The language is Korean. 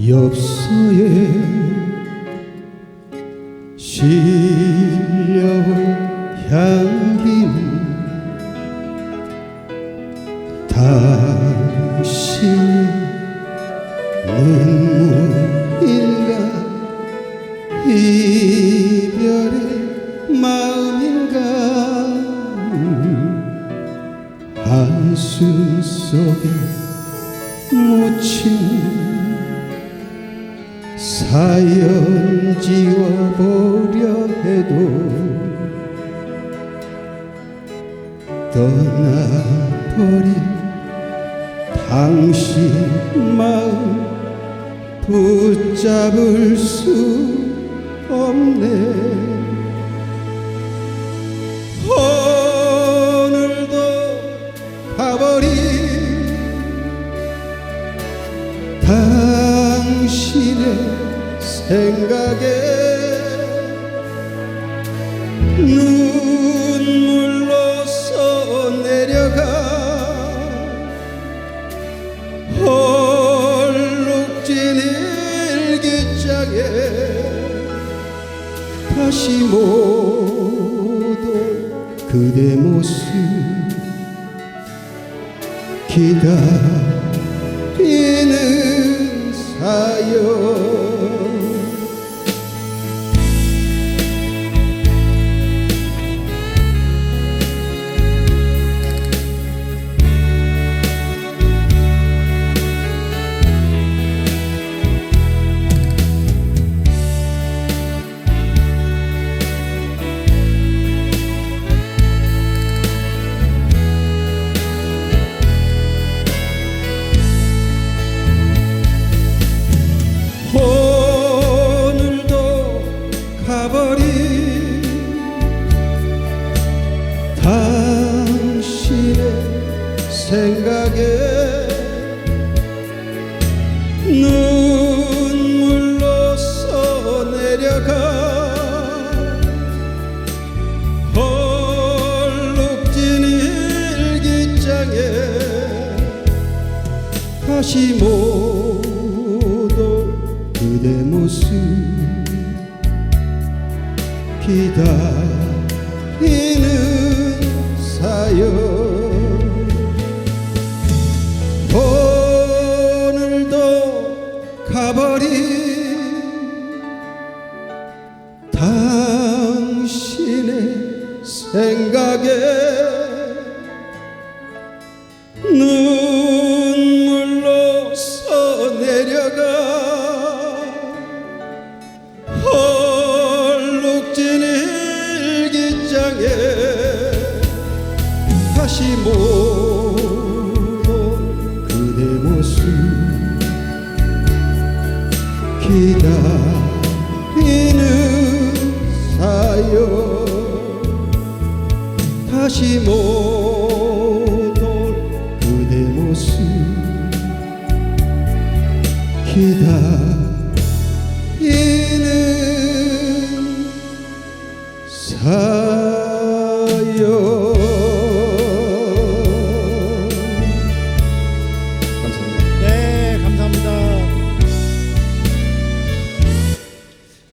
엽서에 실려온 향기는 당신의 눈물인가 이별의 마음인가 한숨 속에 묻힌 사연 지워보려 해도 떠나버린 당신 마음 붙잡을 수 없네. 오늘도 가버린 당신의 생각에 눈물로 써내려가 헐룩진 일기장에 다시 못 올 그대 모습 기다리는 사연. 가버린 당신의 생각에 눈물로 써내려가 헐룩진 일기장에 다시 못 올 그대 모습 기다리는 사연. 오늘도 가버린 당신의 생각에 눈물로 써내려가 다시 못 올 그대 모습 기다리는 사연. 다시 못 올 그대 모습 기다리는 사연.